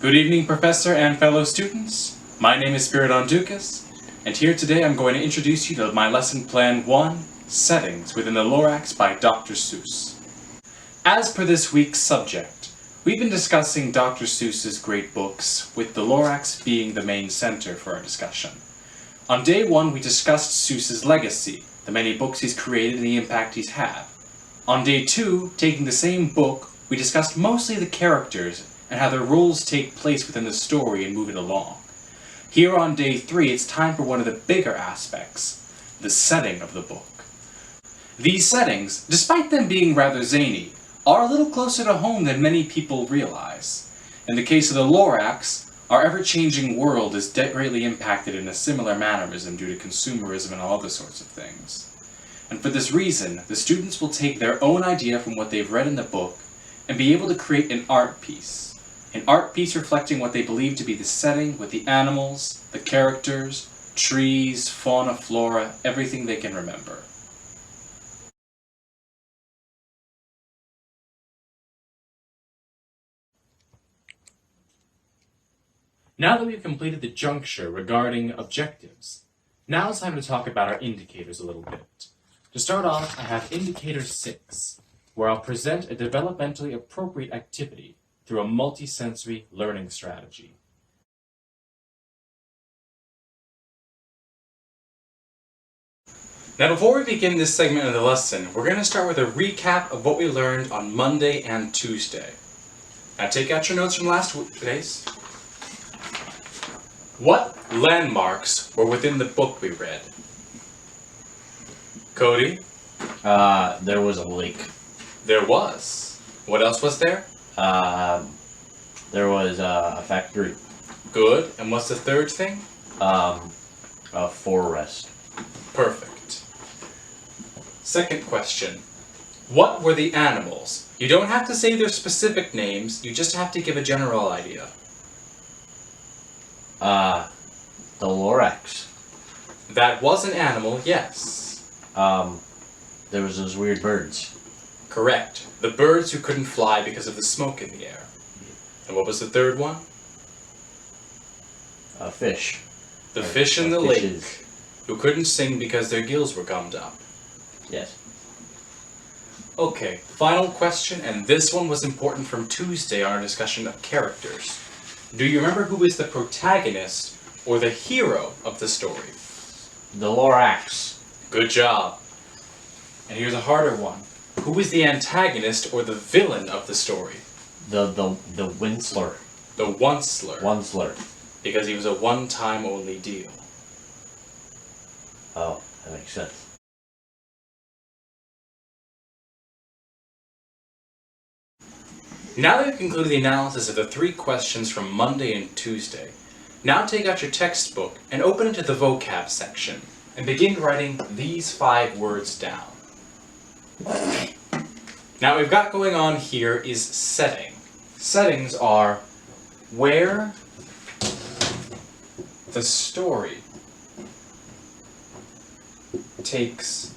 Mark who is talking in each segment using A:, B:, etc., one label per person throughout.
A: Good evening, Professor and fellow students. My name is Spiridon Dukas, and here today I'm going to introduce you to my lesson plan 1, Settings within the Lorax by Dr. Seuss. As per this week's subject, we've been discussing Dr. Seuss's great books, with the Lorax being the main center for our discussion. On day 1, we discussed Seuss's legacy, the many books he's created and the impact he's had. On day 2, taking the same book, we discussed mostly the characters and how their roles take place within the story and move it along. Here on day 3, it's time for one of the bigger aspects, the setting of the book. These settings, despite them being rather zany, are a little closer to home than many people realize. In the case of the Lorax, our ever-changing world is greatly impacted in a similar mannerism due to consumerism and all other sorts of things. And for this reason, the students will take their own idea from what they've read in the book and be able to create an art piece. An art piece reflecting what they believe to be the setting with the animals, the characters, trees, fauna, flora, everything they can remember. Now that we've completed the juncture regarding objectives, now it's time to talk about our indicators a little bit. To start off, I have indicator 6, where I'll present a developmentally appropriate activity through a multisensory learning strategy. Now before we begin this segment of the lesson, we're going to start with a recap of what we learned on Monday and Tuesday. Now take out your notes from last days. What landmarks were within the book we read? Cody?
B: There was a lake.
A: There was. What else was there?
B: There was a factory.
A: Good. And what's the third thing?
B: A forest.
A: Perfect. Second question. What were the animals? You don't have to say their specific names, you just have to give a general idea.
B: The Lorax.
A: That was an animal, yes.
B: There was those weird birds.
A: Correct. The birds who couldn't fly because of the smoke in the air. And what was the third one?
B: A fish.
A: The fish in the lake who couldn't sing because their gills were gummed up.
B: Yes.
A: Okay, final question, and this one was important from Tuesday on our discussion of characters. Do you remember who is the protagonist or the hero of the story?
B: The Lorax.
A: Good job. And here's a harder one. Who is the antagonist or the villain of the story?
B: The Winsler.
A: The Onceler.
B: Onceler.
A: Because he was a one-time only deal.
B: Oh, that makes sense.
A: Now that we've concluded the analysis of the 3 questions from Monday and Tuesday, now take out your textbook and open it to the vocab section and begin writing these 5 words down. Now what we've got going on here is setting. Settings are where the story takes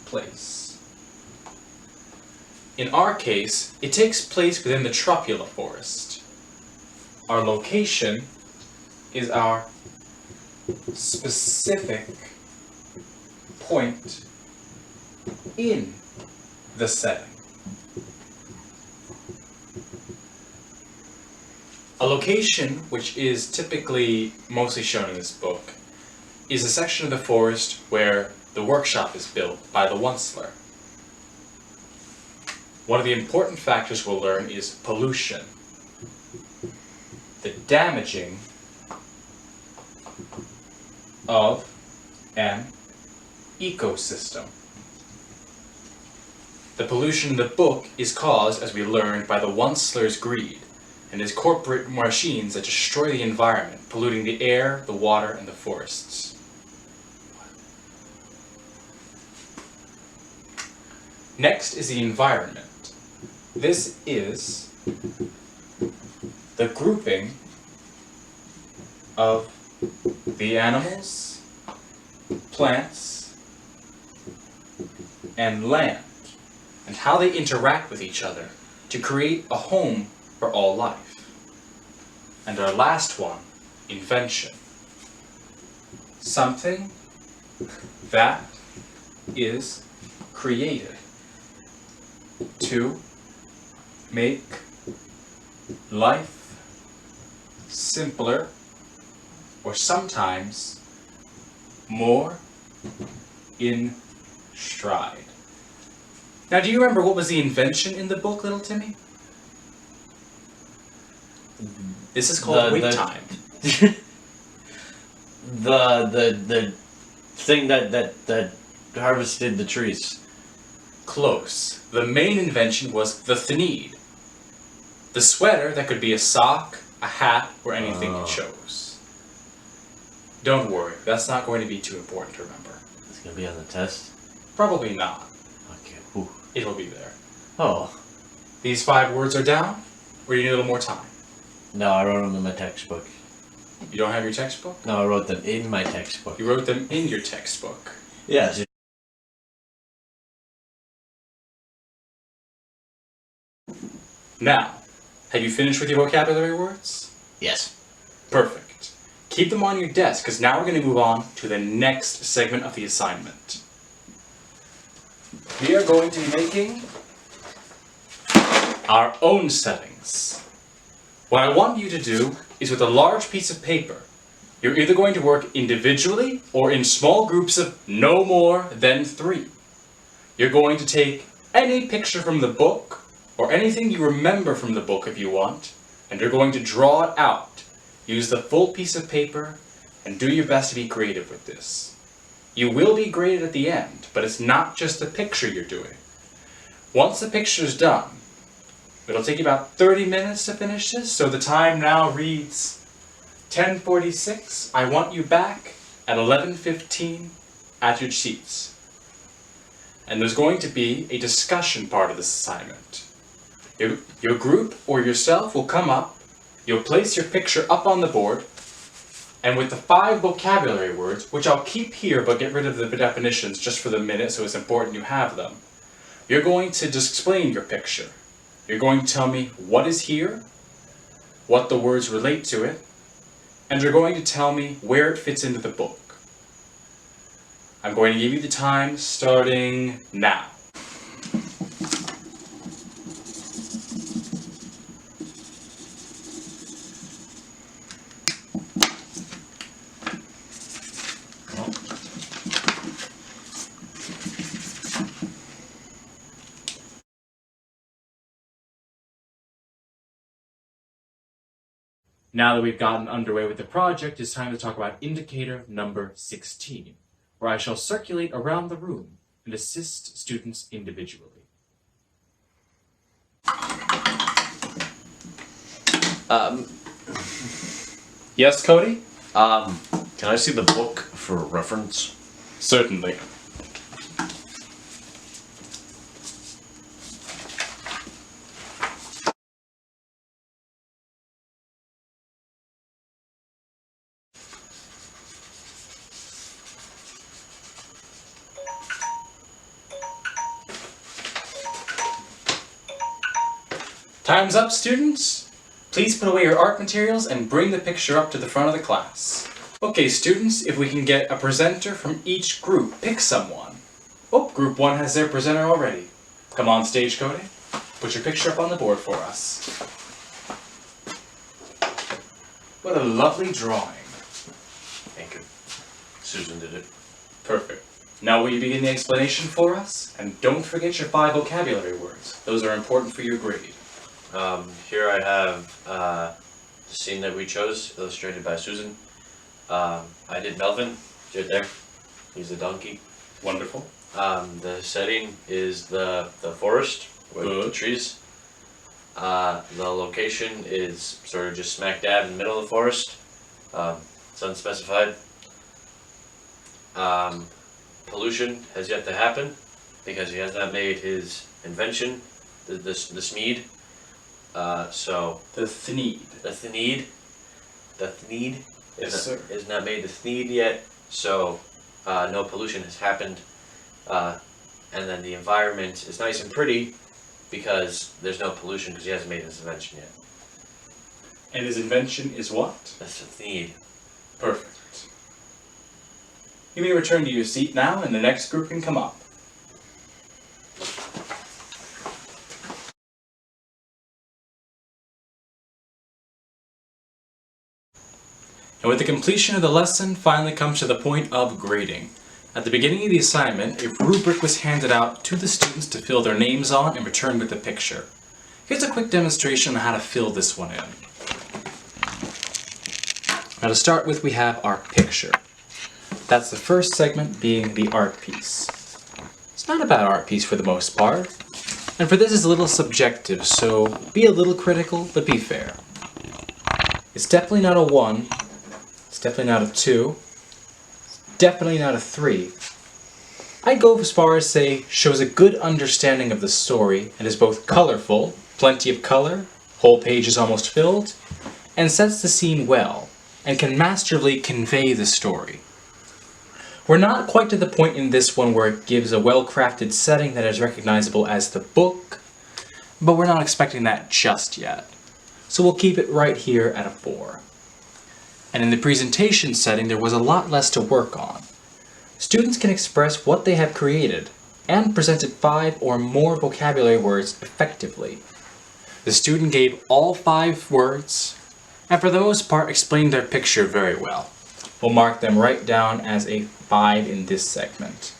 A: place. In our case, it takes place within the Tropula Forest. Our location is our specific point in the setting. A location, which is typically mostly shown in this book, is a section of the forest where the workshop is built by the Onceler. One of the important factors we'll learn is pollution, the damaging of an ecosystem. The pollution in the book is caused, as we learned, by the Onceler's greed and his corporate machines that destroy the environment, polluting the air, the water, and the forests. Next is the environment. This is the grouping of the animals, plants, and land, and how they interact with each other to create a home for all life. And our last one, invention. Something that is created to make life simpler or sometimes more in stride. Now, do you remember what was the invention in the book, little Timmy? This is called wait time.
B: The thing that harvested the trees.
A: Close. The main invention was the thneed. The sweater that could be a sock, a hat, or anything you chose. Don't worry, that's not going to be too important to remember.
B: It's gonna be on the test?
A: Probably not.
B: Okay. Ooh.
A: It'll be there.
B: Oh.
A: These 5 words are down, or do you need a little more time?
B: No, I wrote them in my textbook.
A: You don't have your textbook?
B: No, I wrote them in my textbook.
A: You wrote them in your textbook.
B: Yes.
A: Now, have you finished with your vocabulary words?
B: Yes.
A: Perfect. Keep them on your desk, because now we're going to move on to the next segment of the assignment. We are going to be making our own settings. What I want you to do is with a large piece of paper, you're either going to work individually or in small groups of no more than 3. You're going to take any picture from the book or anything you remember from the book if you want, and you're going to draw it out. Use the full piece of paper and do your best to be creative with this. You will be graded at the end, but it's not just the picture you're doing. Once the picture is done, it'll take you about 30 minutes to finish this, so the time now reads 10:46. I want you back at 11:15 at your seats. And there's going to be a discussion part of this assignment. Your group or yourself will come up, you'll place your picture up on the board, and with the 5 vocabulary words, which I'll keep here but get rid of the definitions just for the minute so it's important you have them, you're going to just explain your picture. You're going to tell me what is here, what the words relate to it, and you're going to tell me where it fits into the book. I'm going to give you the time starting now. Now that we've gotten underway with the project, it's time to talk about indicator number 16, where I shall circulate around the room and assist students individually. Yes, Cody?
B: Can I see the book for reference?
A: Certainly. Time's up, students. Please put away your art materials and bring the picture up to the front of the class. Okay, students, if we can get a presenter from each group, pick someone. Oh, group 1 has their presenter already. Come on stage, Cody. Put your picture up on the board for us. What a lovely drawing.
B: Thank you. Susan did it.
A: Perfect. Now will you begin the explanation for us? And don't forget your 5 vocabulary words. Those are important for your grade.
B: Here I have the scene that we chose, illustrated by Susan. I did Melvin, right there. He's a donkey.
A: Wonderful.
B: The setting is the forest with the trees. The location is sort of just smack dab in the middle of the forest. It's unspecified. Pollution has yet to happen because he has not made his invention, the Smeed. So
A: The thneed.
B: the Thneed
A: Yes, sir.
B: is not made the Thneed yet. So no pollution has happened, and then the environment is nice and pretty because there's no pollution because he hasn't made his invention yet.
A: And his invention is what?
B: A Sneed.
A: Perfect. You may return to your seat now, and the next group can come up. And with the completion of the lesson, finally comes to the point of grading. At the beginning of the assignment, a rubric was handed out to the students to fill their names on and return with a picture. Here's a quick demonstration on how to fill this one in. Now to start with, we have our picture. That's the first segment, being the art piece. It's not a bad art piece for the most part, and for this it's a little subjective, so be a little critical, but be fair. It's definitely not a 1, it's definitely not a 2, it's definitely not a 3. I'd go as far as say, shows a good understanding of the story, and is both colorful, plenty of color, whole page is almost filled, and sets the scene well, and can masterfully convey the story. We're not quite to the point in this one where it gives a well-crafted setting that is recognizable as the book, but we're not expecting that just yet. So we'll keep it right here at a 4. And in the presentation setting, there was a lot less to work on. Students can express what they have created, and presented 5 or more vocabulary words effectively. The student gave all 5 words, and for the most part explained their picture very well. We'll mark them right down as a 5 in this segment.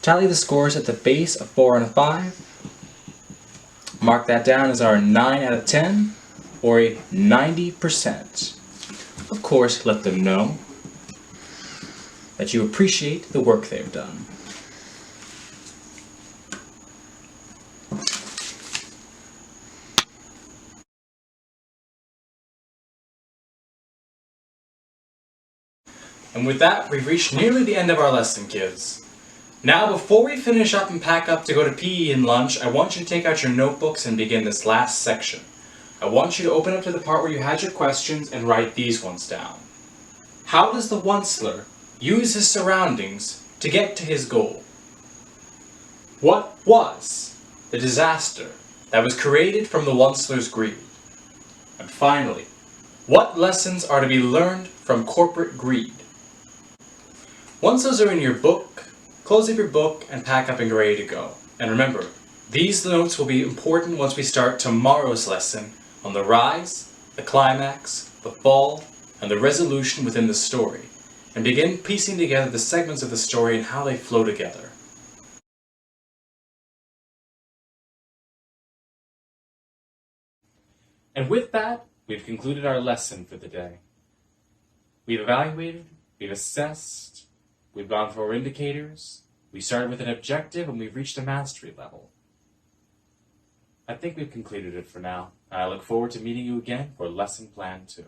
A: Tally the scores at the base of 4 and a 5. Mark that down as our 9 out of 10, or a 90%. Of course, let them know that you appreciate the work they've done. And with that, we've reached nearly the end of our lesson, kids. Now, before we finish up and pack up to go to PE and lunch, I want you to take out your notebooks and begin this last section. I want you to open up to the part where you had your questions and write these ones down. How does the Onceler use his surroundings to get to his goal? What was the disaster that was created from the Onceler's greed? And finally, what lessons are to be learned from corporate greed? Once those are in your book, close up your book and pack up and get ready to go. And remember, these notes will be important once we start tomorrow's lesson on the rise, the climax, the fall, and the resolution within the story, and begin piecing together the segments of the story and how they flow together. And with that, we've concluded our lesson for the day. We've evaluated, we've assessed, we've gone through our indicators, we started with an objective, and we've reached a mastery level. I think we've concluded it for now, and I look forward to meeting you again for Lesson Plan 2.